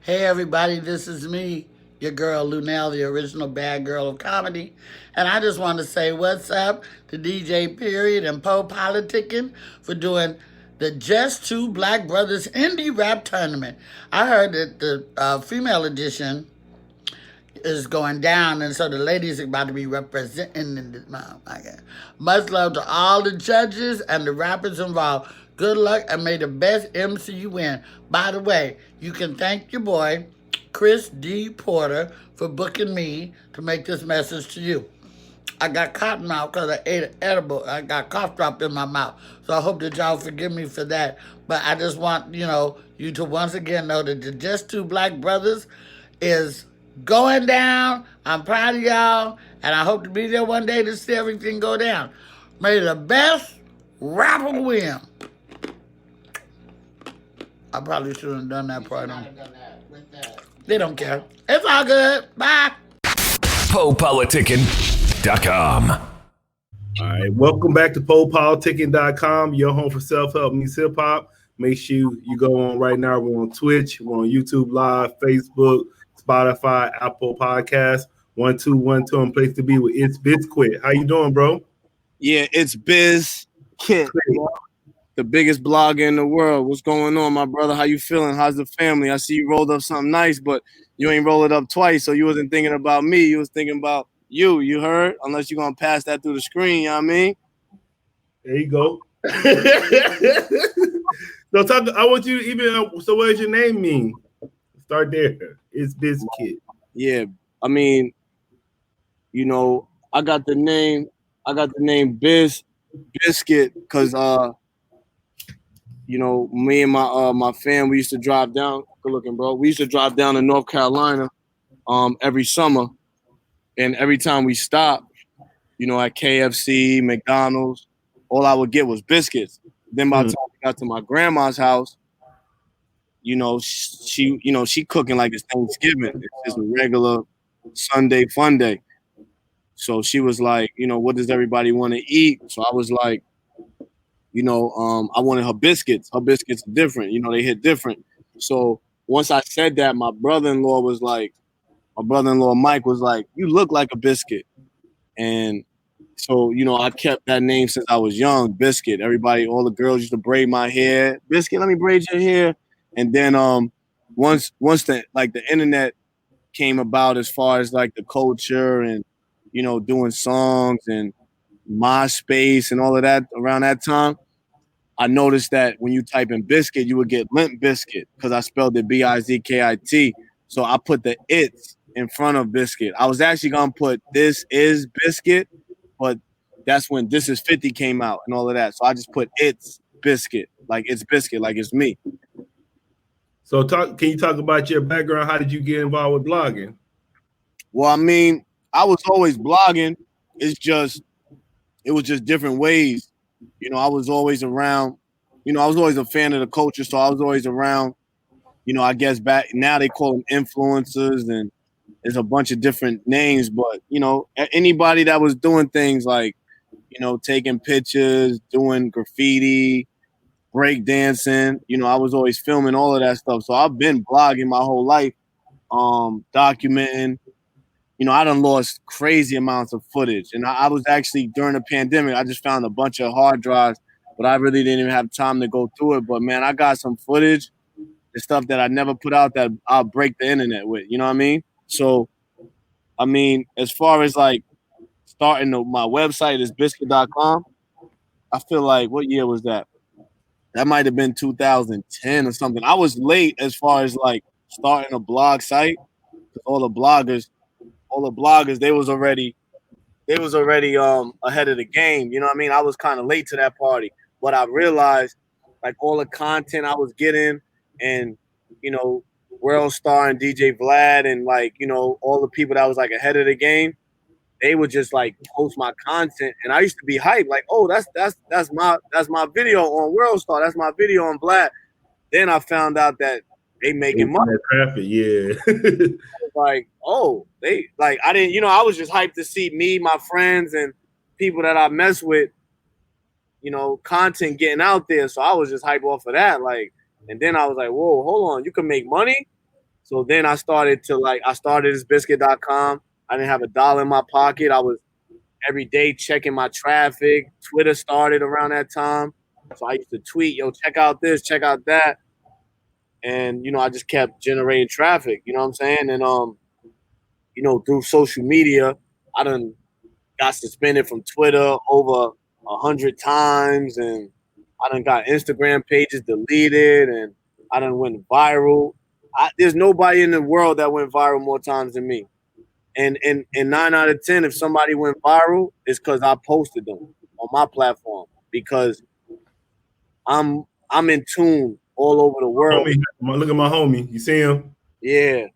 Hey everybody, this is me, your girl Lunell, the original bad girl of comedy. And I just want to say what's up to DJ Period and PoPolitickin for doing the Just Two Black Brothers Indie Rap Tournament. I heard that the female edition is going down, and so the ladies are about to be representing in this motherfucker. Much love to all the judges and the rappers involved. Good luck and may the best MC you win. By the way, you can thank your boy, Chris D. Porter, for booking me to make this message to you. I got cotton mouth because I ate an edible. I got cough drop in my mouth. So I hope that y'all forgive me for that. But I just want, you to once again know that the Just Two Black Brothers is going down. I'm proud of y'all. And I hope to be there one day to see everything go down. May the best rapper win. I probably shouldn't have done that part on. They don't care. It's all good. Bye. PoPolitickin.com. All right, welcome back to PoPolitickin.com, your home for self-help meets hip-hop. Make sure you go on right now. We're on Twitch, we're on YouTube Live, Facebook, Spotify, Apple Podcasts. 1212 and place to be with ItsBizkit. How you doing, bro? Yeah, it's BizKit, the biggest blogger in the world. What's going on, my brother? How you feeling? How's the family? I see you rolled up something nice, but you ain't roll it up twice, so you wasn't thinking about me. You was thinking about you heard? Unless you're going to pass that through the screen, you know what I mean? There you go. So I want you to even, so what does your name mean? Start there. It's BizKit. Yeah, I mean, I got the name BizBizkit because me and my fam, we used to drive down. Good looking, bro. We used to drive down to North Carolina every summer, and every time we stopped, at KFC, McDonald's, all I would get was biscuits. Then by the time we got to my grandma's house, she cooking like it's Thanksgiving. It's just a regular Sunday fun day. So she was like, what does everybody want to eat? So I was like, I wanted her biscuits. Her biscuits are different. They hit different. So once I said that, my brother-in-law Mike was like, you look like a biscuit. And so, I kept that name since I was young, Biscuit. Everybody, all the girls used to braid my hair. Biscuit, let me braid your hair. And then once the internet came about, as far as like the culture and, doing songs and MySpace and all of that around that time, I noticed that when you type in biscuit, you would get Limp Biscuit because I spelled it BIZKIT. So I put the it's in front of biscuit. I was actually going to put This Is Biscuit, but that's when This Is 50 came out and all of that. So I just put It's Biscuit, like it's biscuit, like it's me. So can you talk about your background? How did you get involved with blogging? Well, I mean, I was always blogging. It was just different ways. I was always around. I was always a fan of the culture, so I was always around. I guess back now they call them influencers, and there's a bunch of different names. But anybody that was doing things like, taking pictures, doing graffiti, break dancing. I was always filming all of that stuff. So I've been blogging my whole life, documenting. I done lost crazy amounts of footage. And I was actually, during the pandemic, I just found a bunch of hard drives, but I really didn't even have time to go through it. But, man, I got some footage and stuff that I never put out that I'll break the internet with. You know what I mean? So, I mean, as far as, like, starting my website is biscuit.com, I feel like, what year was that? That might have been 2010 or something. I was late as far as, like, starting a blog site. All the bloggers, they was already ahead of the game. You know what I mean? I was kind of late to that party, but I realized like all the content I was getting, and World Star and DJ Vlad and like all the people that was like ahead of the game, they would just like post my content, and I used to be hyped like, oh, that's my video on World Star, that's my video on Vlad. Then I found out that they making money. Traffic, yeah. Like, oh, they like I didn't, I was just hyped to see me, my friends, and people that I mess with, content getting out there. So I was just hyped off of that. Like, and then I was like, whoa, hold on, you can make money? So then I started ItsBizkit.com. I didn't have $1 in my pocket. I was every day checking my traffic. Twitter started around that time. So I used to tweet, yo, check out this, check out that. And, I just kept generating traffic, you know what I'm saying? And, through social media, I done got suspended from Twitter over 100 times. And I done got Instagram pages deleted. And I done went viral. There's nobody in the world that went viral more times than me. And 9 out of 10, if somebody went viral, it's because I posted them on my platform because I'm in tune all over the world. Homie, look at my homie. You see him? Yeah.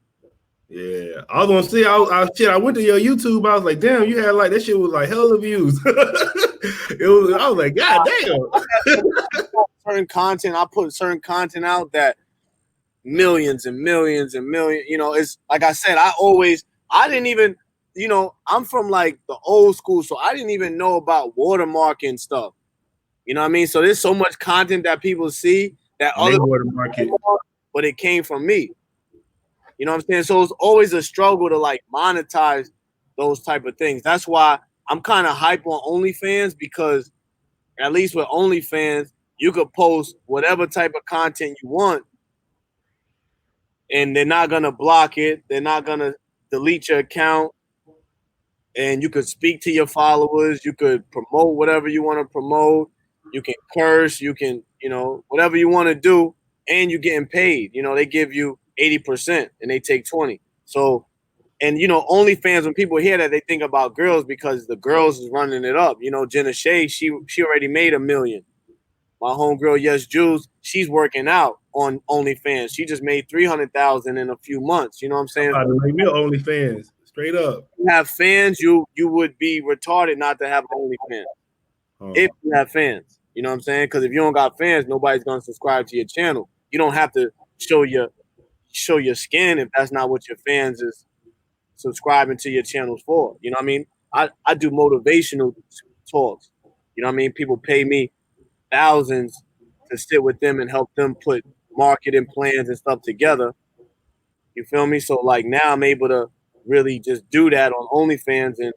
Yeah. I was gonna say, I went to your YouTube. I was like, damn, you had like that shit was like hella views. I was like, God damn. I put certain content out that millions and millions and millions. It's like I said, I didn't even, I'm from like the old school, so I didn't even know about watermarking stuff. You know what I mean? So there's so much content that people see that other watermark, but it came from me. You know what I'm saying? So it's always a struggle to like monetize those type of things. That's why I'm kind of hype on OnlyFans, because at least with OnlyFans, you could post whatever type of content you want and they're not going to block it. They're not going to delete your account. And you could speak to your followers. You could promote whatever you want to promote. You can curse. You can, whatever you want to do. And you're getting paid. They give you 80% and they take 20. So, and OnlyFans, when people hear that, they think about girls because the girls is running it up. Jenna Shea, she already made $1 million. My homegirl, Yes Juice, she's working out on OnlyFans. She just made $300,000 in a few months. You know what I'm saying? I'm about to make me OnlyFans, straight up. If you have fans, you would be retarded not to have OnlyFans. If you have fans, you know what I'm saying? Because if you don't got fans, nobody's gonna subscribe to your channel. You don't have to show your skin if that's not what your fans is subscribing to your channels for. You know what I mean? I do motivational talks. You know what I mean? People pay me thousands to sit with them and help them put marketing plans and stuff together. You feel me? So like now I'm able to really just do that on OnlyFans, and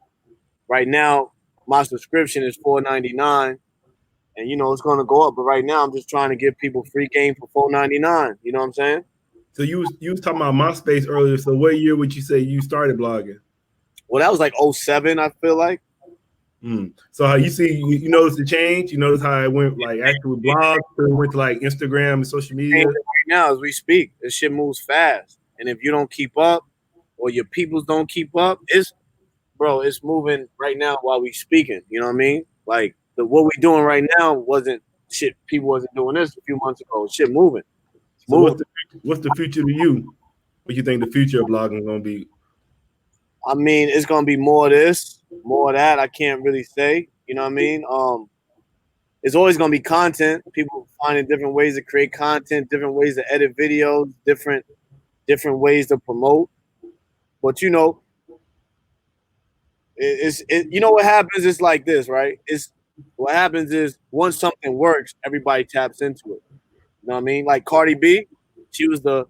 right now my subscription is $4.99, and it's gonna go up. But right now I'm just trying to give people free game for $4.99. You know what I'm saying? So you was talking about MySpace earlier. So what year would you say you started blogging? Well, that was like 2007, I feel like. So how you notice the change? You notice how it went like actual blogs, it went to like Instagram and social media? Right now, as we speak, this shit moves fast. And if you don't keep up or your peoples don't keep up, it's moving right now while we speaking. You know what I mean? Like what we doing right now wasn't shit. People wasn't doing this a few months ago. Shit moving. So what's the future to you? What you think the future of blogging is gonna be? I mean, it's gonna be more of this, more of that. I can't really say. You know what I mean? It's always gonna be content. People finding different ways to create content, different ways to edit videos, different ways to promote. But what happens is like this, right? What happens is once something works, everybody taps into it. You know what I mean? Like Cardi B, she was the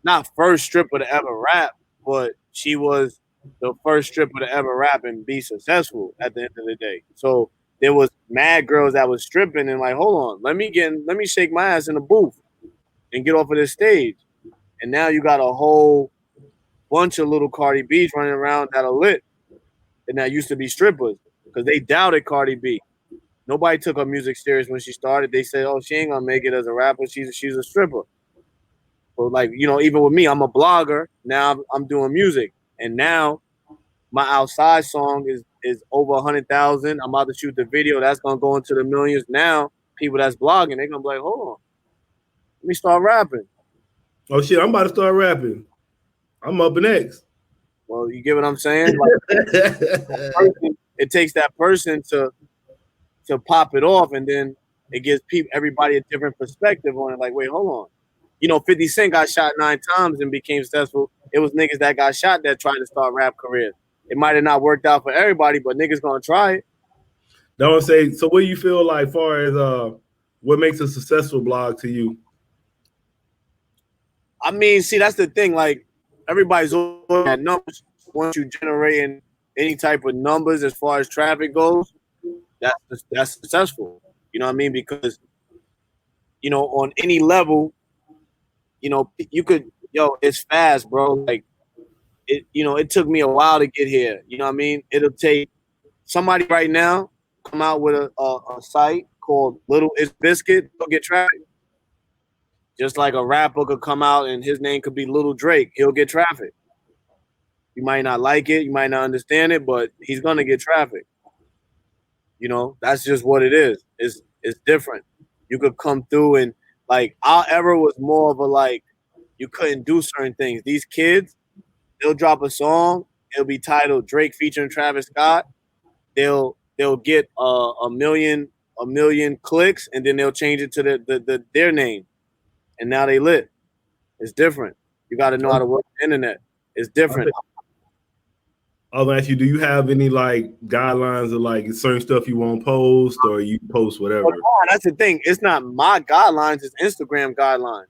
not first stripper to ever rap, but she was the first stripper to ever rap and be successful at the end of the day. So there was mad girls that was stripping and like, hold on, let me shake my ass in the booth and get off of this stage. And now you got a whole bunch of little Cardi B's running around that are lit and that used to be strippers because they doubted Cardi B. Nobody took her music serious when she started. They said, oh, she ain't gonna make it as a rapper. She's a stripper. But like, even with me, I'm a blogger. Now I'm doing music. And now my outside song is over 100,000. I'm about to shoot the video. That's gonna go into the millions. Now people that's blogging, they're gonna be like, hold on. Let me start rapping. Oh shit, I'm about to start rapping. I'm up next. Well, you get what I'm saying? Like, it takes that person to pop it off, and then it gives everybody a different perspective on it. Like, wait, hold on. 50 Cent got shot 9 times and became successful. It was niggas that got shot that tried to start rap careers. It might have not worked out for everybody, but niggas gonna try it. Don't say. So, what do you feel like, far as what makes a successful blog to you? I mean, see, that's the thing. Like, everybody's looking at numbers. Once you generating any type of numbers as far as traffic goes, that's successful. You know what I mean? Because on any level, you could it's fast, bro. Like it took me a while to get here. You know what I mean? It'll take somebody right now come out with a site called Little ItsBizkit, go get traffic. Just like a rapper could come out and his name could be Little Drake, he'll get traffic. You might not like it, you might not understand it, but he's gonna get traffic. That's just what it is. It's different. You could come through and like our era was more of a like you couldn't do certain things. These kids, they'll drop a song, it'll be titled Drake featuring Travis Scott. They'll get a million clicks, and then they'll change it to their name, and now they lit. It's different. You got to know how to work the internet. It's different. I'll ask you, do you have any like guidelines of like certain stuff you won't post, or you post whatever? Well, that's the thing. It's not my guidelines. It's Instagram guidelines.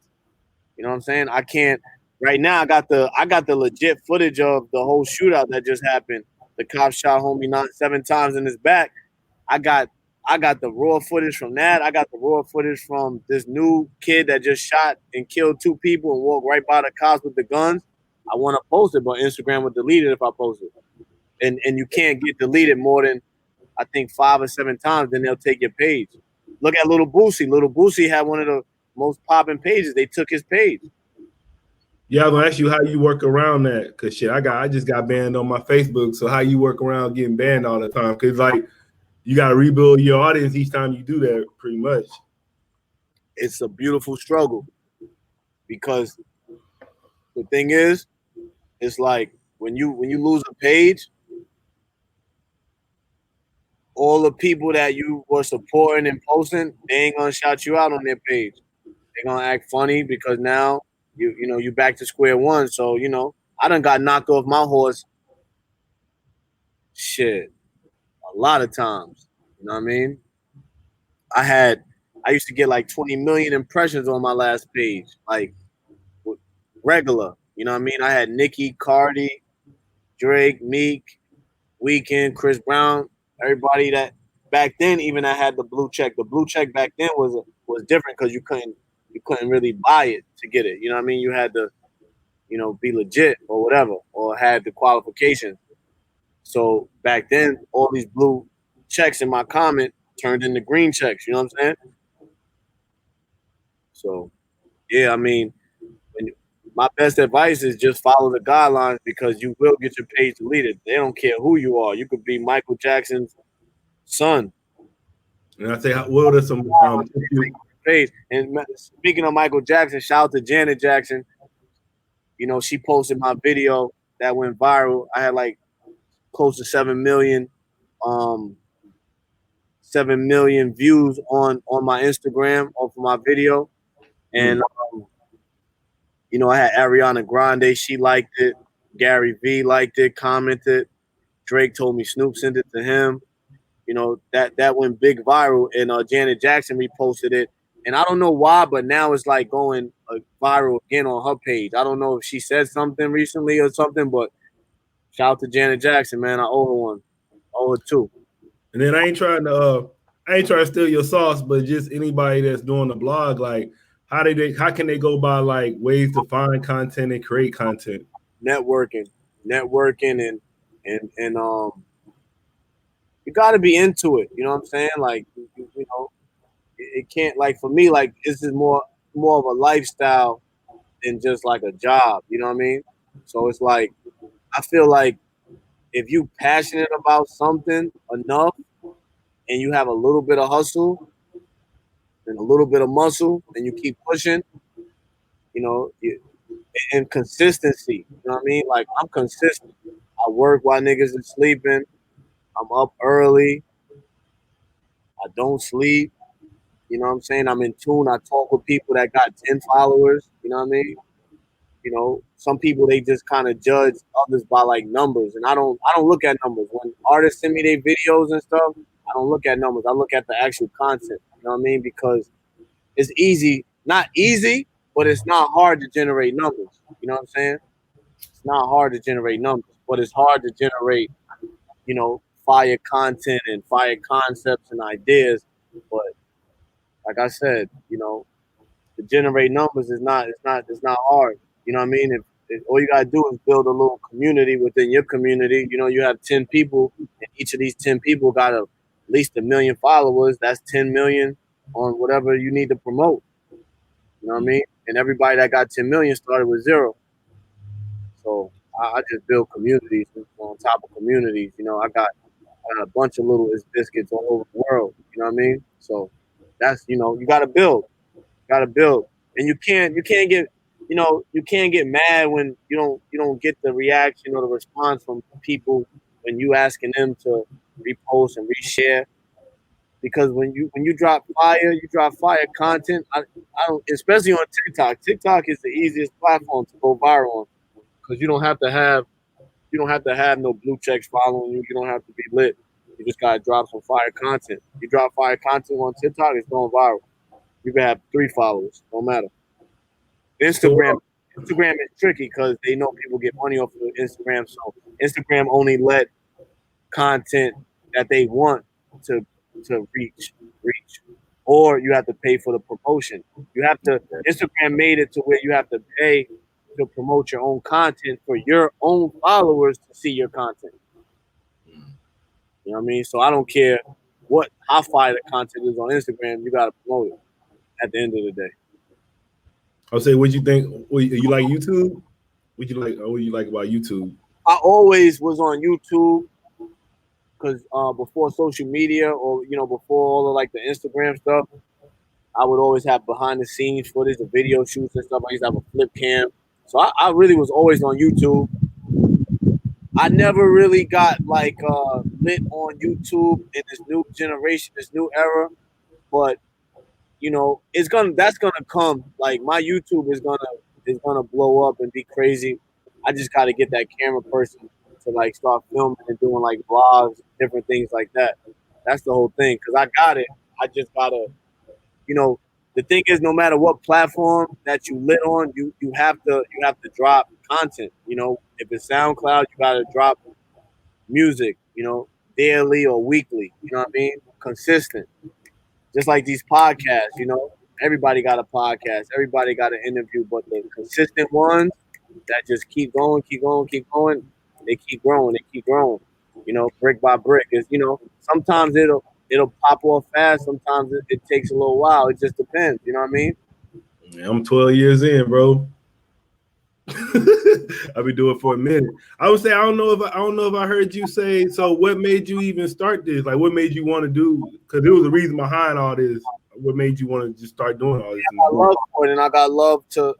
You know what I'm saying? I can't. Right now, I got the legit footage of the whole shootout that just happened. The cop shot homie 7 times in his back. I got the raw footage from that. I got the raw footage from this new kid that just shot and killed 2 people and walked right by the cops with the guns. I want to post it, but Instagram would delete it if I post it. And you can't get deleted more than I think 5 or 7 times, then they'll take your page. Look at Little Boosie. Little Boosie had one of the most popping pages. They took his page. Yeah, I'm gonna ask you how you work around that. Cause shit, I just got banned on my Facebook. So how you work around getting banned all the time? Cause like you gotta rebuild your audience each time you do that, pretty much. It's a beautiful struggle because the thing is, it's like when you lose a page, all the people that you were supporting and posting, they ain't gonna shout you out on their page. They're gonna act funny because now you back to square one. So I done got knocked off my horse. Shit, a lot of times. You know what I mean? I used to get like 20 million impressions on my last page, like regular. You know what I mean? I had Nicki, Cardi, Drake, Meek, Weeknd, Chris Brown, everybody that back then even I had the blue check. The blue check back then was different because you couldn't really buy it to get it. You know what I mean? You had to, be legit or whatever, or had the qualifications. So back then, all these blue checks in my comment turned into green checks. You know what I'm saying? So, yeah, I mean, my best advice is just follow the guidelines because you will get your page deleted. They don't care who you are. You could be Michael Jackson's son. And I say, what are some page? And speaking of Michael Jackson, shout out to Janet Jackson. She posted my video that went viral. I had like close to 7 million views on my Instagram off of my video. And I had Ariana Grande, she liked it. Gary V liked it, commented. Drake told me Snoop sent it to him. That went big viral, and Janet Jackson reposted it. And I don't know why, but now it's like going viral again on her page. I don't know if she said something recently or something, but shout out to Janet Jackson, man. I owe her one. I owe her 2. And then I ain't trying to steal your sauce, but just anybody that's doing the blog, like how can they go by like ways to find content and create content? Networking and you got to be into it. You know what I'm saying? Like it can't, like, for me, like this is more of a lifestyle than just like a job. You know what I mean? So it's like I feel like if you passionate about something enough and you have a little bit of hustle and a little bit of muscle and you keep pushing, and consistency. You know what I mean? Like I'm consistent. I work while niggas is sleeping. I'm up early. I don't sleep. You know what I'm saying? I'm in tune. I talk with people that got 10 followers. You know what I mean? Some people, they just kind of judge others by like numbers, and I don't look at numbers. When artists send me their videos and stuff, I don't look at numbers. I look at the actual content. You know what I mean? Because it's easy, not easy, but it's not hard to generate numbers. You know what I'm saying? It's not hard to generate numbers, but it's hard to generate, fire content and fire concepts and ideas. But like I said, to generate numbers is not it's not hard. You know what I mean? If all you gotta do is build a little community within your community. You have 10 people, and each of these 10 people got at least 1 million followers. That's 10 million on whatever you need to promote. You know what I mean? And everybody that got 10 million started with zero. So I just build communities on top of communities. I got a bunch of little biscuits all over the world. You know what I mean? So that's you gotta build. Gotta build, and you can't get mad when you don't get the reaction or the response from people when you asking them to repost and reshare. Because when you drop fire content. I don't, especially on TikTok. TikTok is the easiest platform to go viral on because you don't have to have no blue checks following you. You don't have to be lit. You just gotta drop some fire content. You drop fire content on TikTok, it's going viral. You can have 3 followers, no matter. So, Instagram is tricky because they know people get money off of Instagram, so Instagram only let content that they want to reach, or you have to pay for the promotion. Instagram made it to where you have to pay to promote your own content for your own followers to see your content. You know what I mean? So I don't care how fire the content is on Instagram, you gotta promote it at the end of the day. I'll say, what you think? You like YouTube? What you like about YouTube? I always was on YouTube because before social media or before all of like the Instagram stuff, I would always have behind the scenes footage, the video shoots and stuff. I used to have a flip cam, so I really was always on YouTube. I never really got like lit on YouTube in this new generation, this new era, but that's gonna come. Like my YouTube is gonna blow up and be crazy. I just got to get that camera person to like start filming and doing like vlogs, different things like that. That's the whole thing. Cause I got it. I just gotta, you know, the thing is, no matter what platform that you lit on, you have to drop content. If it's SoundCloud, you gotta drop music. Daily or weekly. You know what I mean? Consistent. Just like these podcasts, everybody got a podcast, everybody got an interview, but the consistent ones that just keep going, keep going, keep going, they keep growing, they keep growing. Brick by brick. Sometimes it'll pop off fast, sometimes it takes a little while. It just depends. You know what I mean? Yeah, I'm 12 years in, bro. I've been doing it for a minute. I would say I don't know if I heard you say. So, what made you even start this? Like, what made you want to do? Because there was a reason behind all this. What made you want to just start doing all this? I love for it, and I got love to.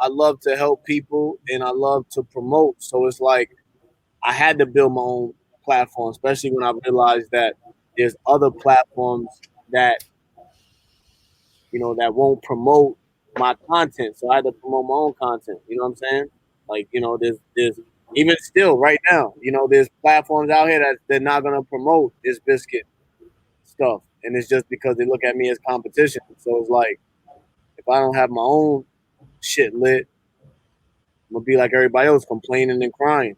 I love to help people, and I love to promote. So it's like I had to build my own platform, especially when I realized that there's other platforms that that won't promote my content. So I had to promote my own content. You know what I'm saying? Like, there's even still right now, there's platforms out here that they're not gonna promote this biscuit stuff. And it's just because they look at me as competition. So it's like if I don't have my own shit lit, I'm gonna be like everybody else complaining and crying.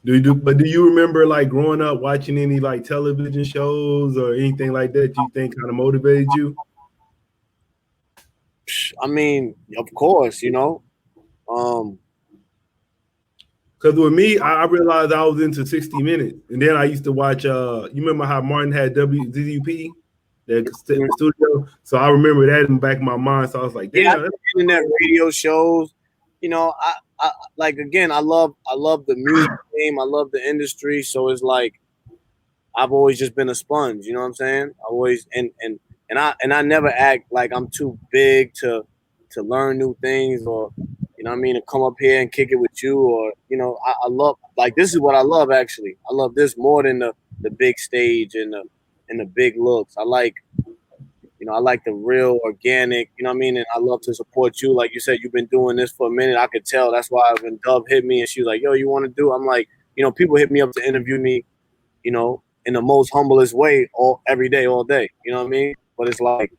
Do you remember like growing up watching any like television shows or anything like that you think kind of motivated you? I mean, of course, Because with me, I realized I was into 60 Minutes, and then I used to watch. You remember how Martin had WZUP, the studio? So I remember that in the back of my mind. So I was like, damn, internet radio shows. I like again. I love the music game. I love the industry. So it's like I've always just been a sponge. You know what I'm saying? I always and I never act like I'm too big to learn new things or what I mean, to come up here and kick it with you or I love like this is what I love actually. I love this more than the big stage and the big looks. I like the real organic, you know what I mean? And I love to support you. Like you said, you've been doing this for a minute. I could tell. That's why when Dub hit me and she was like, yo, you want to do? I'm like, people hit me up to interview me, in the most humblest way every day, all day. You know what I mean? But it's like,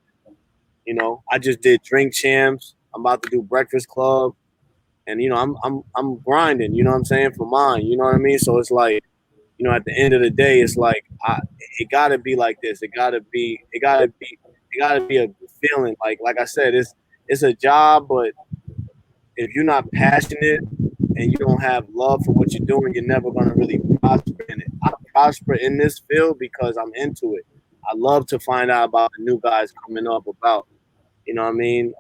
I just did Drink Champs. I'm about to do Breakfast Club. and I'm grinding, you know what I'm saying, for mine, you know what I mean. So it's like, at the end of the day, it's like it gotta be like this. It gotta be a good feeling. Like I said, it's a job, but if you're not passionate and you don't have love for what you're doing, you're never gonna really prosper in it. I prosper in this field because I'm into it. I love to find out about the new guys coming up about, you know what I mean?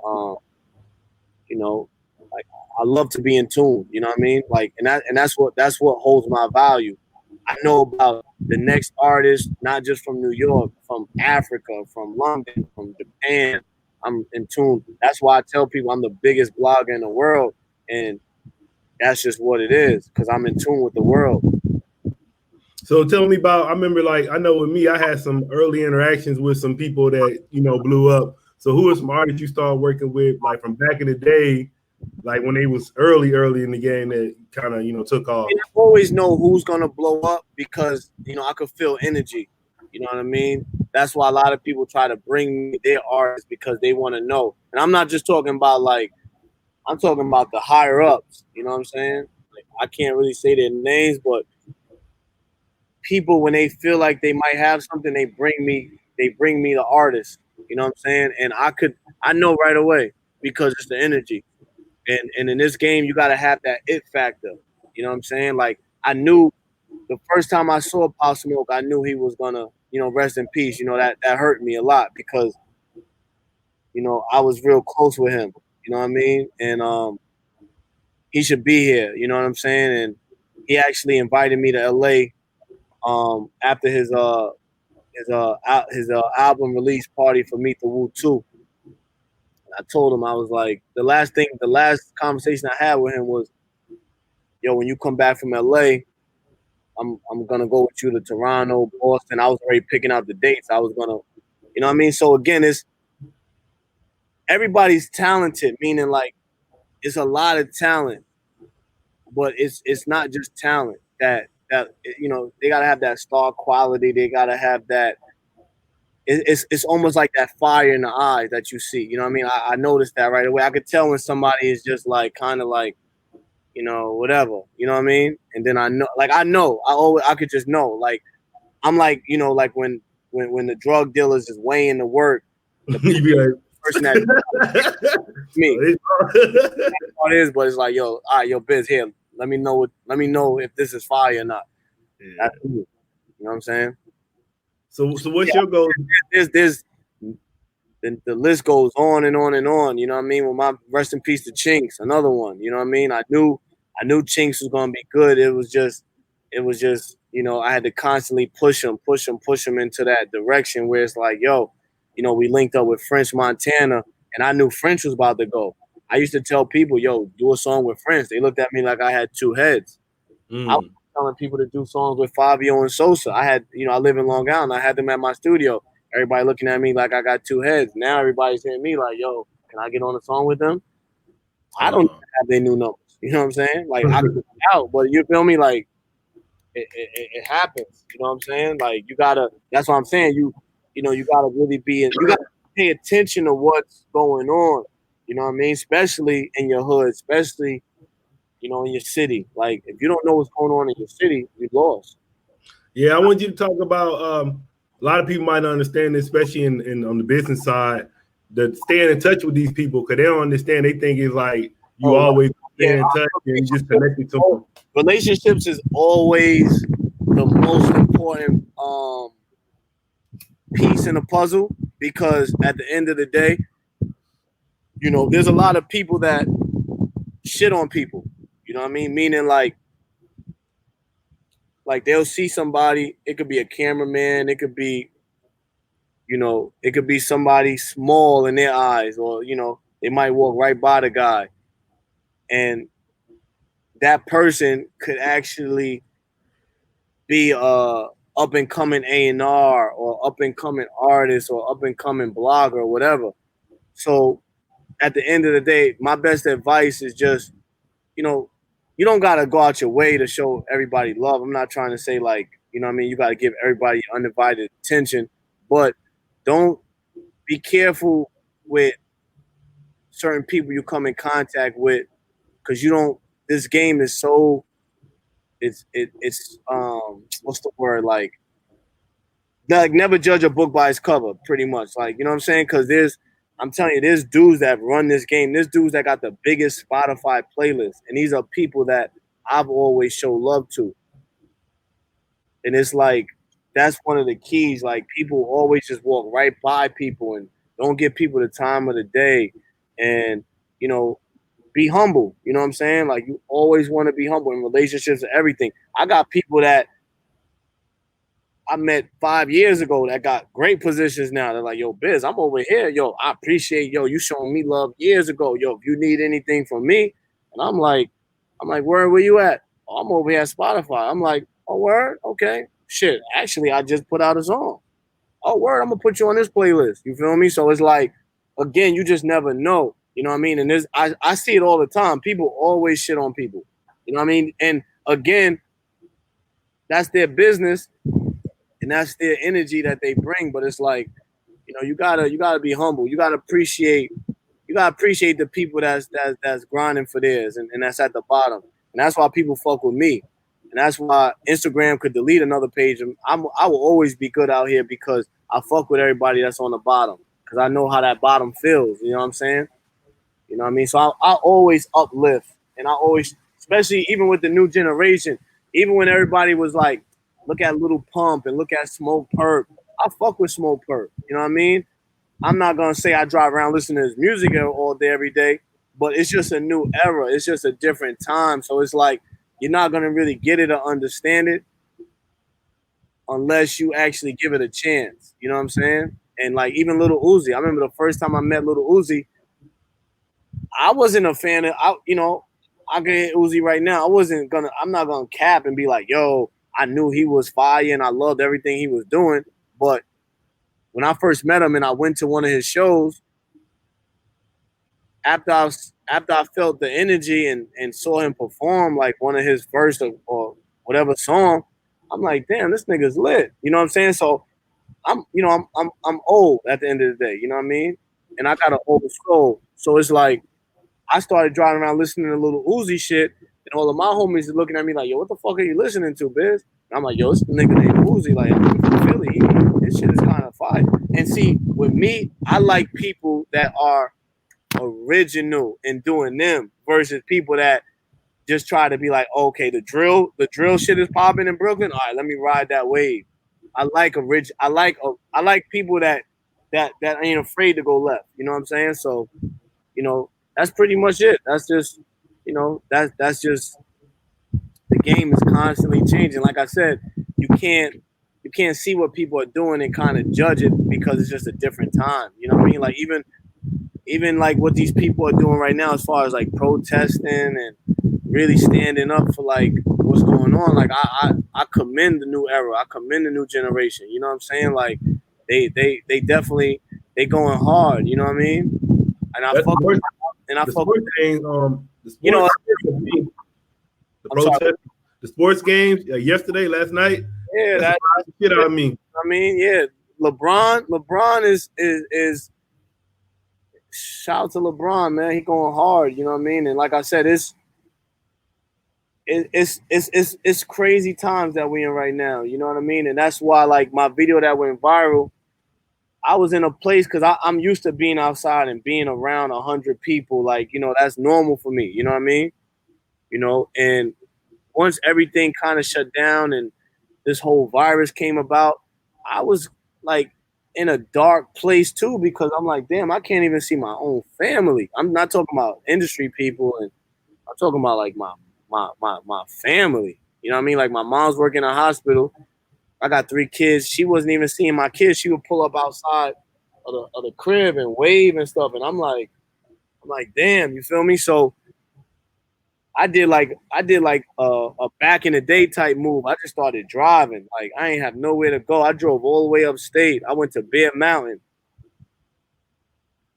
You know, like I love to be in tune, you know what I mean? Like, and that's what holds my value. I know about the next artist, not just from New York, from Africa, from London, from Japan. I'm in tune. That's why I tell people I'm the biggest blogger in the world, and that's just what it is because I'm in tune with the world. So tell me about, I remember, like, I know with me, I had some early interactions with some people that, blew up. So who are some artists you started working with, like from back in the day, like when they was early in the game that kind of, took off? I always know who's going to blow up because, I could feel energy. You know what I mean? That's why a lot of people try to bring me their artists because they want to know. And I'm not just talking about I'm talking about the higher ups. You know what I'm saying? Like, I can't really say their names, but people, when they feel like they might have something, they bring me the artist. You know what I'm saying? And I know right away because it's the energy. And in this game, you got to have that it factor. You know what I'm saying? Like, I knew the first time I saw Pop Smoke, I knew he was gonna, rest in peace. That hurt me a lot because, I was real close with him. You know what I mean? And he should be here. You know what I'm saying? And he actually invited me to LA after his album release party for Meet the Woo 2. I told him, I was like, the last conversation I had with him was, yo, when you come back from LA, I'm gonna go with you to Toronto, Boston. I was already picking out the dates. I was gonna, you know what I mean? So again, it's everybody's talented, meaning like it's a lot of talent, but it's not just talent that they gotta have that star quality. They gotta have that. It's almost like that fire in the eyes that you see. You know what I mean? I noticed that right away. I could tell when somebody is just like kind of like, whatever. You know what I mean? And then I know, I could just know. Like I'm like, like when the drug dealers is weighing the work, the You be like, person that me. What it is, but it's like, yo, all right, yo, Biz, here. Let me know if this is fire or not. yeah. That's me. You know what I'm saying? So what's your goal? There's the list goes on and on and on. You know what I mean? With my rest in peace to Chinks, another one. You know what I mean? I knew Chinks was gonna be good. It was just, I had to constantly push him into that direction where it's like, yo, we linked up with French Montana, and I knew French was about to go. I used to tell people, yo, do a song with French. They looked at me like I had two heads. I was telling people to do songs with Fabio and Sosa. I had, I live in Long Island. I had them at my studio. Everybody looking at me like I got two heads. Now everybody's hearing me like, yo, can I get on a song with them? I don't have their new numbers. You know what I'm saying? Like, I can out, but you feel me? Like, it happens. You know what I'm saying? Like, that's what I'm saying. You gotta really you gotta pay attention to what's going on. You know what I mean? Especially in your hood, especially, in your city. Like, if you don't know what's going on in your city, you're lost. Yeah, I want you to talk about a lot of people might not understand this, especially in on the business side, that staying in touch with these people because they don't understand. They think it's like you always stay in touch and you just connected to them. Relationships is always the most important piece in the puzzle because at the end of the day, there's a lot of people that shit on people. You know what I mean? Meaning like they'll see somebody, it could be a cameraman, it could be, it could be somebody small in their eyes, or, they might walk right by the guy. And that person could actually be a up and coming A&R or up and coming artist or up and coming blogger or whatever. So at the end of the day, my best advice is just, you don't gotta go out your way to show everybody love. I'm not trying to say like, you know what I mean, you gotta give everybody undivided attention, but don't be careful with certain people you come in contact with because you don't. This game is so. It's what's the word like never judge a book by its cover, pretty much. Like, you know what I'm saying? Because I'm telling you, there's dudes that run this game. There's dudes that got the biggest Spotify playlist, and these are people that I've always showed love to. And it's like that's one of the keys. Like, people always just walk right by people and don't give people the time of the day, and you know, be humble. You know what I'm saying? Like, you always want to be humble in relationships and everything. I got people that I met 5 years ago that got great positions now. They're like, yo, Biz, I'm over here. Yo, I appreciate, yo, you showing me love years ago. Yo, if you need anything from me. And I'm like, where you at? Oh, I'm over here at Spotify. I'm like, oh, word? Okay. Shit, actually, I just put out a song. Oh, word, I'm going to put you on this playlist. You feel me? So it's like, again, you just never know. You know what I mean? And I see it all the time. People always shit on people. You know what I mean? And again, that's their business. And that's their energy that they bring. But it's like, you know, you gotta be humble. You gotta appreciate the people that's grinding for theirs and that's at the bottom. And that's why people fuck with me. And that's why Instagram could delete another page. And I will always be good out here because I fuck with everybody that's on the bottom. Because I know how that bottom feels. You know what I'm saying? You know what I mean? So I always uplift. And I always, especially even with the new generation, even when everybody was like, look at Little Pump and look at Smoke Perp. I fuck with Smoke Perp. You know what I mean? I'm not gonna say I drive around listening to his music all day, every day, but it's just a new era. It's just a different time. So it's like you're not gonna really get it or understand it unless you actually give it a chance. You know what I'm saying? And like even Little Uzi, I remember the first time I met Little Uzi, I wasn't a fan of. I can hit Uzi right now. I'm not gonna cap and be like, yo, I knew he was fire and I loved everything he was doing. But when I first met him and I went to one of his shows, after I felt the energy and saw him perform like one of his first or whatever song, I'm like, damn, this nigga's lit. You know what I'm saying? So I'm old at the end of the day. You know what I mean? And I got an old soul. So it's like I started driving around listening to Little Uzi shit, and all of my homies are looking at me like, yo, what the fuck are you listening to, Biz? And I'm like, yo, it's the nigga named Uzi. Like, I'm from Philly. This shit is kind of fire. And see, with me, I like people that are original in doing them versus people that just try to be like, okay, the drill shit is popping in Brooklyn. All right, let me ride that wave. I like people that ain't afraid to go left. You know what I'm saying? So, you know, that's pretty much it. That's just, you know, that's just the game is constantly changing. Like I said, you can't see what people are doing and kind of judge it because it's just a different time. You know what I mean? Like even like what these people are doing right now as far as like protesting and really standing up for like what's going on. Like I commend the new era. I commend the new generation. You know what I'm saying? Like they definitely they going hard. You know what I mean? And I fuck with games, the sports, you know, the protest, the sports games yesterday, last night. Yeah, that's shit out of me. I mean, yeah, LeBron is shout out to LeBron, man. He going hard, you know what I mean? And like I said, it's crazy times that we in right now, you know what I mean? And that's why like my video that went viral, I was in a place because I'm used to being outside and being around 100 people. Like, you know, that's normal for me. You know what I mean? You know, and once everything kind of shut down and this whole virus came about, I was like in a dark place too because I'm like, damn, I can't even see my own family. I'm not talking about industry people, and I'm talking about like my family. You know what I mean? Like my mom's working in a hospital. I got 3 kids. She wasn't even seeing my kids. She would pull up outside of the crib and wave and stuff. And I'm like, damn, you feel me? So I did like a back in the day type move. I just started driving. Like I ain't have nowhere to go. I drove all the way upstate. I went to Bear Mountain.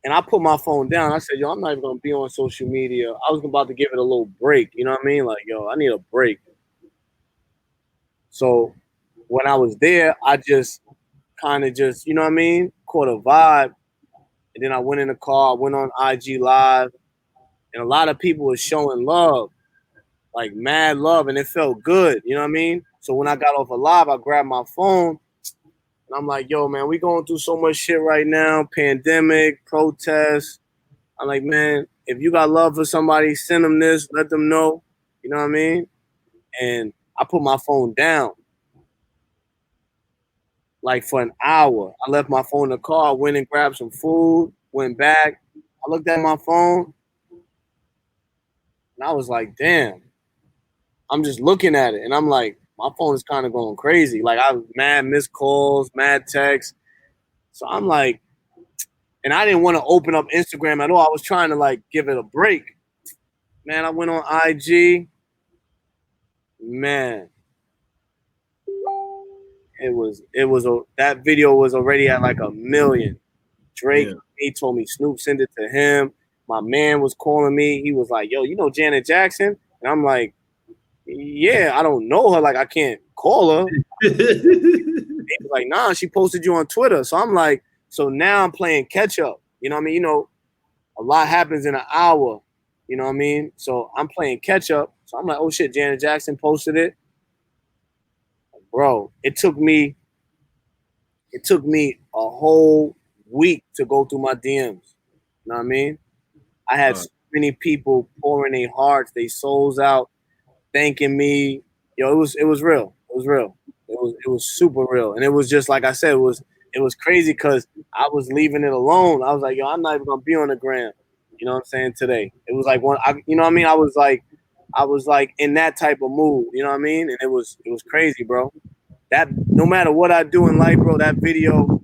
And I put my phone down. I said, yo, I'm not even gonna be on social media. I was about to give it a little break. You know what I mean? Like, yo, I need a break. So when I was there, I just kind of just, you know what I mean, caught a vibe. And then I went in the car, went on IG Live, and a lot of people were showing love, like mad love, and it felt good. You know what I mean? So when I got off a live, I grabbed my phone and I'm like, yo, man, we going through so much shit right now, pandemic, protests. I'm like, man, if you got love for somebody, send them this, let them know. You know what I mean? And I put my phone down. Like for an hour. I left my phone in the car, went and grabbed some food, went back. I looked at my phone and I was like, damn. I'm just looking at it and I'm like, my phone is kind of going crazy. Like I was mad missed calls, mad texts. So I'm like, and I didn't want to open up Instagram at all. I was trying to like give it a break. Man, I went on IG. Man, that video was already at like 1 million. Drake, he told me Snoop sent it to him. My man was calling me. He was like, yo, you know Janet Jackson? And I'm like, yeah, I don't know her. Like, I can't call her. He was like, nah, she posted you on Twitter. So I'm like, so now I'm playing catch up. You know what I mean? You know, a lot happens in an hour. You know what I mean? So I'm playing catch up. So I'm like, oh shit, Janet Jackson posted it. Bro, it took me a whole week to go through my DMs. You know what I mean? I had so many people pouring their hearts, their souls out, thanking me. Yo, it was real. It was real. It was super real. And it was just like I said, it was crazy because I was leaving it alone. I was like, yo, I'm not even gonna be on the gram. You know what I'm saying? Today. It was like you know what I mean? I was like in that type of mood, you know what I mean? And it was crazy, bro. That no matter what I do in life, bro, that video,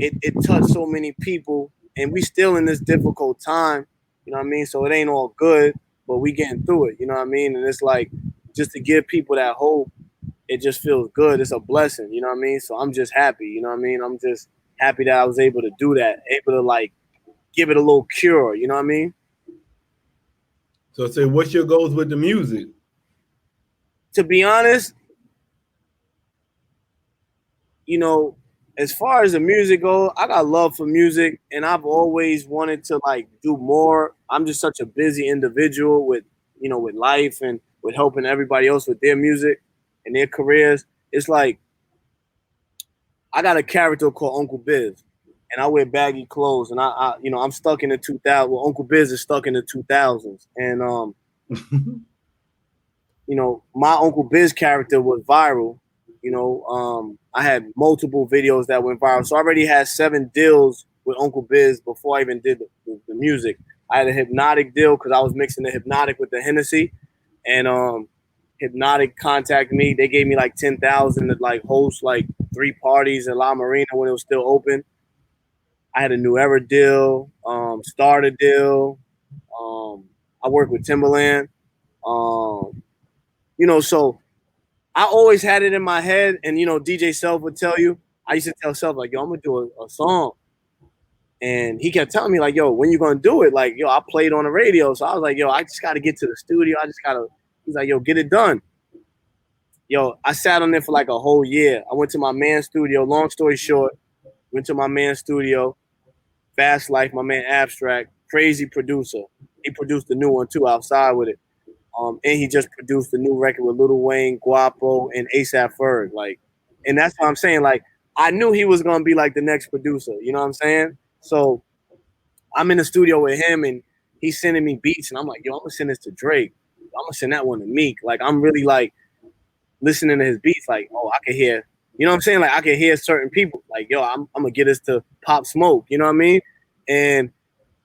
it touched so many people, and we still in this difficult time, you know what I mean? So it ain't all good, but we getting through it, you know what I mean? And it's like, just to give people that hope, it just feels good. It's a blessing, you know what I mean? So I'm just happy, you know what I mean? I'm just happy that I was able to do that, able to like give it a little cure, you know what I mean? So say, what's your goals with the music? To be honest, you know, as far as the music goes, I got love for music, and I've always wanted to like do more. I'm just such a busy individual with, you know, with life and with helping everybody else with their music and their careers. It's like I got a character called Uncle Biz, and I wear baggy clothes, and I you know, I'm stuck in the 2000s. Well, Uncle Biz is stuck in the 2000s, and you know, my Uncle Biz character was viral. You know, I had multiple videos that went viral. So I already had 7 deals with Uncle Biz before I even did the music. I had a Hypnotic deal because I was mixing the Hypnotic with the Hennessy. And Hypnotic contacted me. They gave me like $10,000 to like host like 3 parties in La Marina when it was still open. I had a New Era deal, Starter deal. I worked with Timberland. You know, so I always had it in my head, and you know, DJ Self would tell you. I used to tell Self like, "Yo, I'm gonna do a song," and he kept telling me like, "Yo, when you gonna do it?" Like, "Yo, I played on the radio," so I was like, "Yo, I just gotta get to the studio. I just gotta." He's like, "Yo, get it done." Yo, I sat on there for like a whole year. I went to my man's studio. Long story short, went to my man's studio. Fast Life, my man Abstract, crazy producer. He produced the new one too, outside with it. And he just produced the new record with Lil Wayne, Guapo, and ASAP Ferg. Like, and that's what I'm saying. Like, I knew he was gonna be like the next producer. You know what I'm saying? So I'm in the studio with him, and he's sending me beats, and I'm like, yo, I'm gonna send this to Drake. I'm gonna send that one to Meek. Like, I'm really like listening to his beats. Like, oh, I can hear. You know what I'm saying? Like, I can hear certain people. Like, yo, I'm gonna get this to Pop Smoke. You know what I mean? And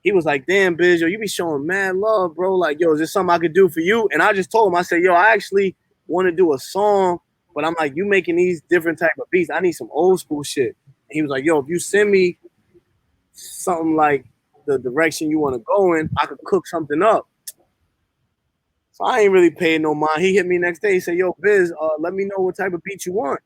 he was like, damn, Biz, yo, you be showing mad love, bro. Like, yo, is this something I could do for you? And I just told him, I said, yo, I actually want to do a song, but I'm like, you making these different type of beats. I need some old school shit. And he was like, yo, if you send me something like the direction you want to go in, I could cook something up. So I ain't really paying no mind. He hit me next day. He said, yo, Biz, let me know what type of beat you want.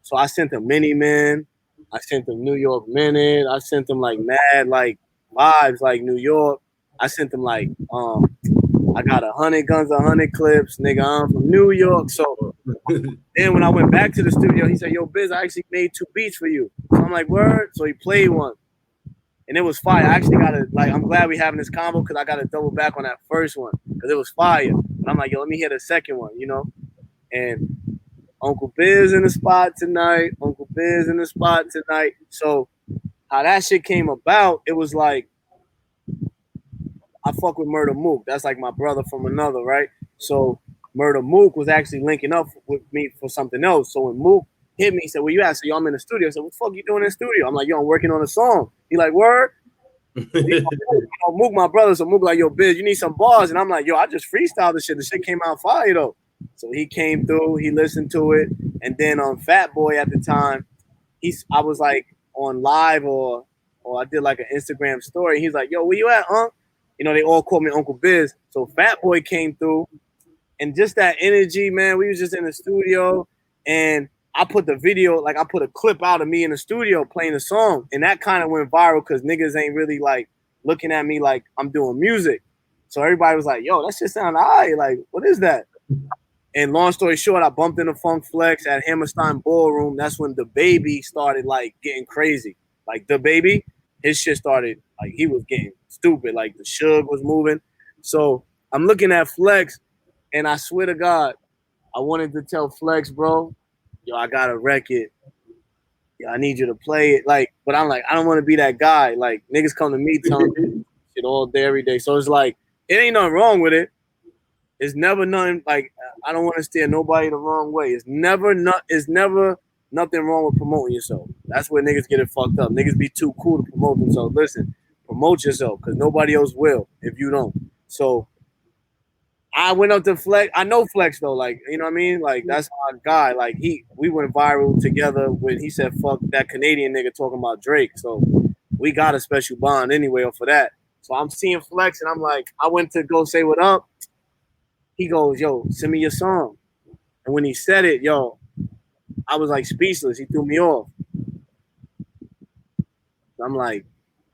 So I sent him Mini Man. I sent him New York Minute. I sent him like mad, like, vibes like New York. I sent them like I got 100 guns, 100 clips, nigga. I'm from New York. So then when I went back to the studio, he said, yo, Biz, I actually made 2 beats for you. So I'm like, word. So he played one. And it was fire. I actually gotta I'm glad we having this combo because I gotta double back on that first one because it was fire. But I'm like, yo, let me hear the second one, you know. And Uncle Biz in the spot tonight. Uncle Biz in the spot tonight. So how that shit came about, it was like I fuck with Murder Mook. That's like my brother from another, right? So Murder Mook was actually linking up with me for something else. So when Mook hit me, he said, "Where you at?" So yo, I'm in the studio. I said, "What the fuck you doing in the studio?" I'm like, "Yo, I'm working on a song." He like, "Word?" Mook, my brother. So Mook like, "Yo, Biz, you need some bars?" And I'm like, "Yo, I just freestyled the shit. The shit came out fire though." So he came through, he listened to it, and then Fat Boy at the time, I was like on live or I did like an Instagram story. He's like, "Yo, where you at, huh?" You know, they all call me Uncle Biz. So Fat Boy came through, and just that energy, man. We was just in the studio, and I put the video, like I put a clip out of me in the studio playing the song, and that kind of went viral because niggas ain't really like looking at me like I'm doing music. So everybody was like, "Yo, that shit sound alright. Like, what is that?" And long story short, I bumped into Funk Flex at Hammerstein Ballroom. That's when the baby started like getting crazy. Like the baby, his shit started like he was getting stupid. Like the Suge was moving. So I'm looking at Flex, and I swear to God, I wanted to tell Flex, bro, yo, I got a record. Yo, I need you to play it. Like, but I'm like, I don't want to be that guy. Like niggas come to me telling me shit all day, every day. So it's like, it ain't nothing wrong with it. It's never nothing like I don't want to steer nobody the wrong way. It's never nothing wrong with promoting yourself. That's where niggas get it fucked up. Niggas be too cool to promote themselves. Listen, promote yourself because nobody else will if you don't. So I went up to Flex. I know Flex though, like you know what I mean. Like that's my guy. Like we went viral together when he said fuck that Canadian nigga talking about Drake. So we got a special bond anyway for that. So I'm seeing Flex and I'm like, I went to go say what up. He goes, "Yo, send me your song." And when he said it, yo, I was like speechless. He threw me off. I'm like,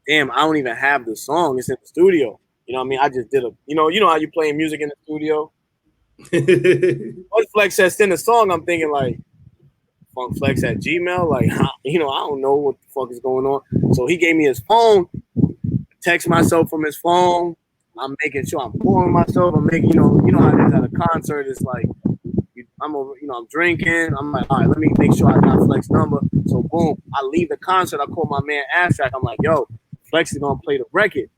damn, I don't even have the song. It's in the studio. You know what I mean? I just did you know how you play music in the studio? Once Flex says send a song, I'm thinking like, Funk Flex at Gmail? Like, you know, I don't know what the fuck is going on. So he gave me his phone, text myself from his phone. I'm making sure I'm pouring myself. I'm making, you know how it is at a concert. It's like, I'm drinking. I'm like, all right, let me make sure I got Flex number. So boom, I leave the concert. I call my man Abstract. I'm like, yo, Flex is gonna play the record.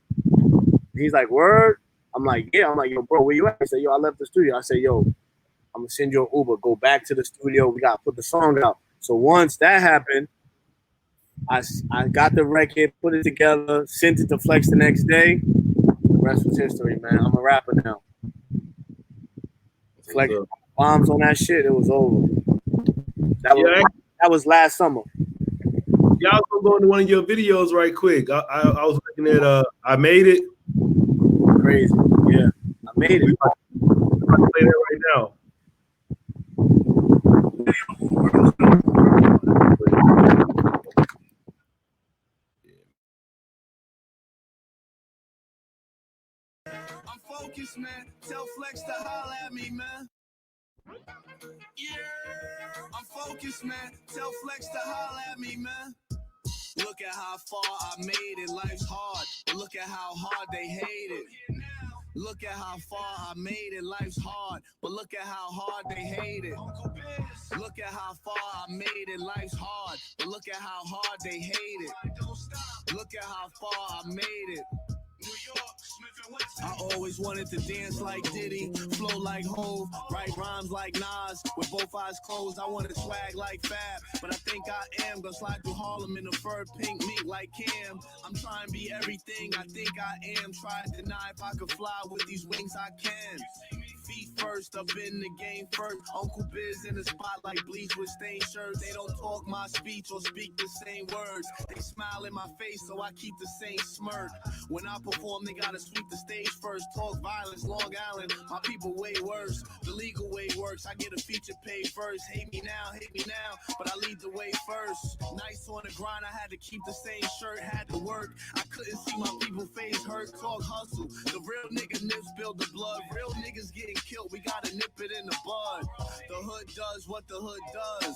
He's like, word. I'm like, yeah. I'm like, yo, bro, where you at? He said, yo, I left the studio. I said, yo, I'm gonna send you an Uber. Go back to the studio. We gotta put the song out. So once that happened, I got the record, put it together, sent it to Flex the next day. The rest was history, man. I'm a rapper now. Flex bombs on that shit. It was over. That was last summer. Y'all gonna go into one of your videos right quick. I was looking at I Made It. Crazy. Yeah. I made it. I'm gonna play that right now. I'm focused, man. Tell Flex to holler at me, man. Yeah, I'm focused, man. Tell Flex to holler at me, man. Look at how far I made it. Life's hard. Look at how hard they hate it. Look at how far I made it. Life's hard, but look at how hard they hate it. Look at how far I made it. Life's hard, but look at how hard they hate it. Look at how far I made it. New York, Smith and Wesson. I always wanted to dance like Diddy, flow like Hov, write rhymes like Nas, with both eyes closed. I wanted swag like Fab, but I think I am gonna slide through Harlem in a fur pink mink like Cam. I'm trying to be everything I think I am. Try to deny if I could fly with these wings I can. Feet first, up in the game first. Uncle Biz in the spot like bleach with stained shirts. They don't talk my speech or speak the same words. They smile in my face, so I keep the same smirk. When I perform, they gotta sweep the stage first. Talk violence, Long Island, my people way worse. The legal way works, I get a feature paid first. Hate me now, but I lead the way first. Nice on the grind, I had to keep the same shirt, had to work. I couldn't see my people face hurt, talk hustle. The real nigga nips build the blood. Real niggas getting killed, we gotta nip it in the bud. The hood hood does what the hood does.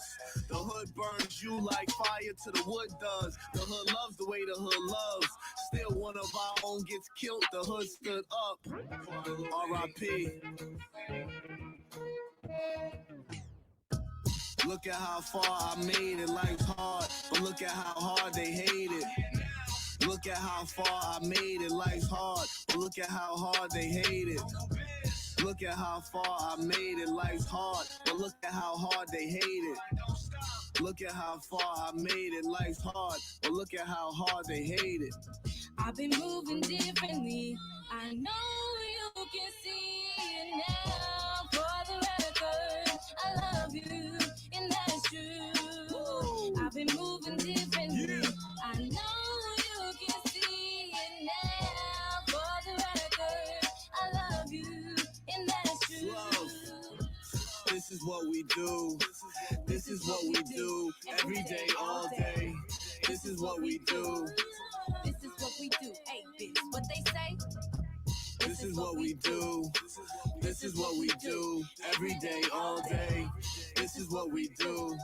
The hood burns you like fire to the wood does. The hood loves the way the hood loves. Still one of our own gets killed, the hood stood up. R.I.P. Look at how far I made it, life's hard, but look at how hard they hate it. Look at how far I made it, life's hard, but look at how hard they hate it. Look at how far I made it, life's hard, but look at how hard they hate it. Look at how far I made it, life's hard, but look at how hard they hate it. I've been moving differently, I know you can see it now. For the record, I love you, and that's true. I've been moving differently, I know you can see it now. For the record, I love you, and that's true. This is what we do. This is what we do. Every day, all day. This is what we do. This is what we do. Hey, bitch, what they say? This is what we do. This is what we do. Every day, all day. This is what we do.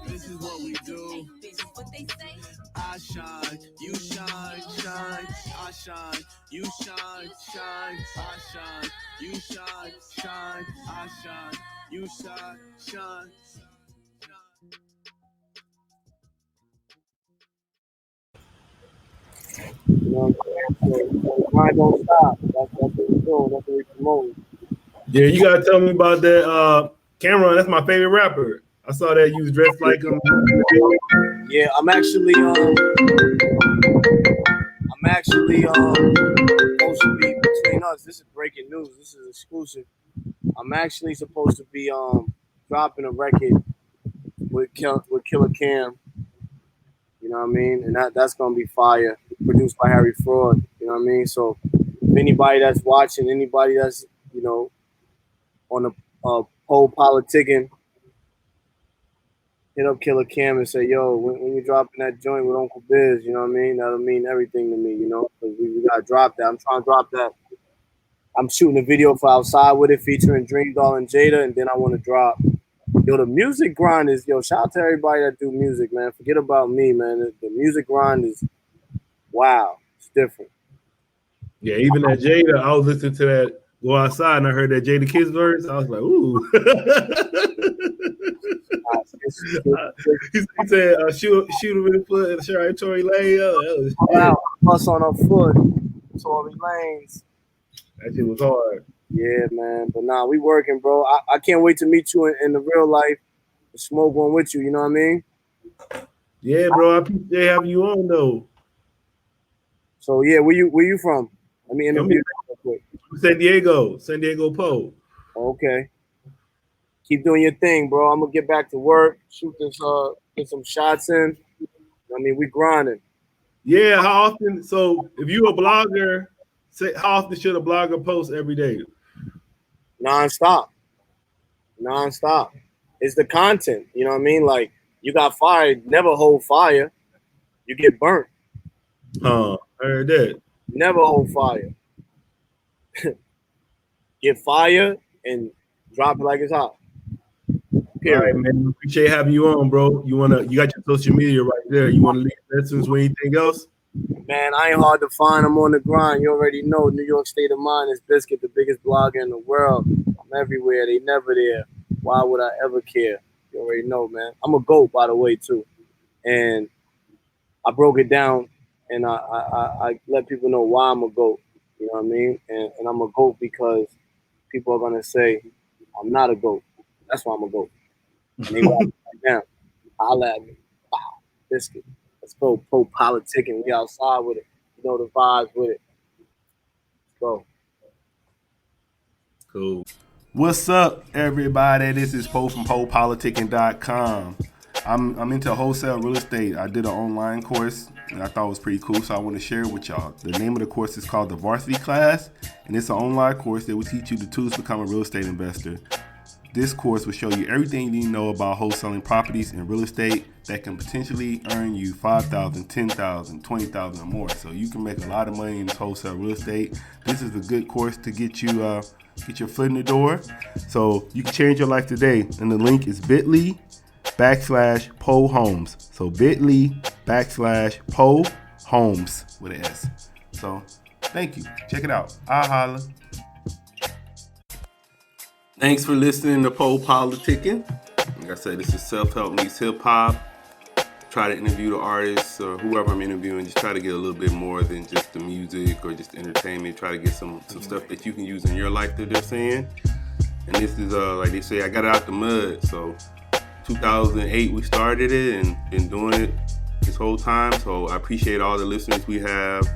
This is what we do. Hey, bitch, what they say? I shine, you shine, shine. I shine, you shine, shine. I shine, you shine, shine. I shine, you shine, shine. You know what I'm saying? So the grind don't stop. That's what we're doing. That's what we're promoting. Yeah, you gotta tell me about that. Cameron, that's my favorite rapper. I saw that you was dressed like him. Yeah, I'm actually supposed to be between us. This is breaking news. This is exclusive. I'm actually supposed to be dropping a record with Killer Cam. You know what I mean? And that's gonna be fire. Produced by Harry Fraud. You know what I mean? So if anybody that's watching, anybody that's, you know, on the PoPolitickin, hit up Killer Cam and say, yo, when you dropping that joint with Uncle Biz, you know what I mean? That'll mean everything to me, you know, because we got to drop that. I'm trying to drop that. I'm shooting a video for Outside with it featuring Dream Doll and Jada, and then I want to drop. Yo, the music grind is, yo, shout out to everybody that do music, man. Forget about me, man. The music grind is, wow, it's different. Yeah, even that Jada, I was listening to that Go Outside and I heard that Jada Kids verse. I was like, ooh. He said, shoot him in the foot and sure Tory Lane. Wow, bust on her foot, Tory Lanez. That shit was hard. Yeah, man. But nah, we working, bro. I can't wait to meet you in the real life and smoke one with you. You know what I mean? Yeah, bro. I appreciate having you on, though. So, yeah, where you from? Let me interview you real quick. San Diego Po. Okay. Keep doing your thing, bro. I'm going to get back to work, shoot this, get some shots in. I mean, we grinding. Yeah, how often? So, if you're a blogger, how often should a blogger post every day? Non-stop. It's the content, you know what I mean? Like, you got fire, never hold fire. You get burnt. I heard that. Never hold fire. Get fire and drop it like it's hot. Period. All right, man. Appreciate having you on, bro. You got your social media right there. You want to leave lessons with anything else? Man, I ain't hard to find. I'm on the grind. You already know. New York State of Mind is ItsBizkit, the biggest blogger in the world. I'm everywhere. They never there. Why would I ever care? You already know, man. I'm a GOAT, by the way, too. And I broke it down, and I let people know why I'm a GOAT. You know what I mean? And I'm a GOAT because people are going to say, I'm not a GOAT. That's why I'm a GOAT. And they write it down. Holla at me. Wow. Biscuit. Let's go. PoPolitickin. We outside with it. You know the vibes with it. Let's go. Cool. What's up, everybody? This is Po from PoPolitickin.com. I'm into wholesale real estate. I did an online course and I thought it was pretty cool, so I want to share it with y'all. The name of the course is called the Varsity Class, and it's an online course that will teach you the tools to become a real estate investor. This course will show you everything you need to know about wholesaling properties and real estate that can potentially earn you $5,000, $10,000, $20,000 or more. So you can make a lot of money in this wholesale real estate. This is a good course to get you get your foot in the door. So you can change your life today. And the link is bit.ly/Po Homes. So bit.ly/Po Homes with an S. So thank you. Check it out. I'll holla. Thanks for listening to PoPolitickin. Like I said, this is self-help meets hip-hop. Try to interview the artists or whoever I'm interviewing. Just try to get a little bit more than just the music or just entertainment. Try to get some stuff that you can use in your life that they're saying. And this is, like they say, I got it out the mud. So 2008 we started it and been doing it this whole time. So I appreciate all the listeners we have,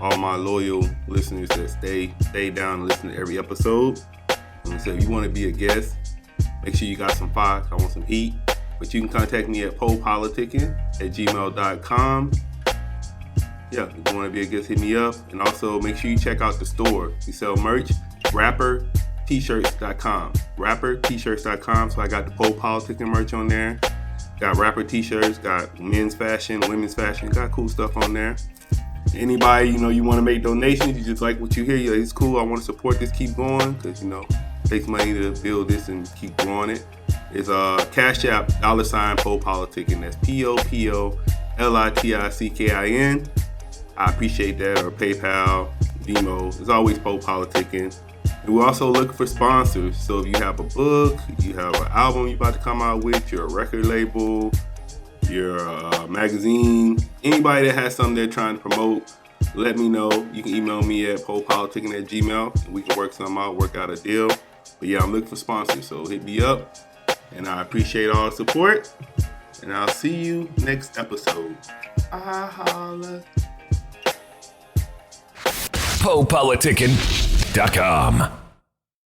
all my loyal listeners that stay down and listen to every episode. So if you want to be a guest, make sure you got some fire. I want some heat. But you can contact me at PoPolitickin@gmail.com. Yeah, if you want to be a guest, hit me up. And also make sure you check out the store. We sell merch, rappertshirts.com. Rappertshirts.com. So I got the PoPolitickin merch on there. Got rapper t-shirts, got men's fashion, women's fashion. Got cool stuff on there. Anybody, you want to make donations, you just like what you hear, it's cool, I want to support this, keep going, because, it takes money to build this and keep growing it. It's Cash App, $PoPolitickin. That's PoPolitickin. I appreciate that, or PayPal, Venmo. It's always PoPolitickin. And we're also looking for sponsors. So if you have a book, you have an album you're about to come out with, you're a record label, your magazine, anybody that has something they're trying to promote, let me know. You can email me at PoPolitickin@gmail.com and we can work something out, work out a deal. But yeah, I'm looking for sponsors, so hit me up. And I appreciate all the support. And I'll see you next episode. Holla. PoPolitickin.com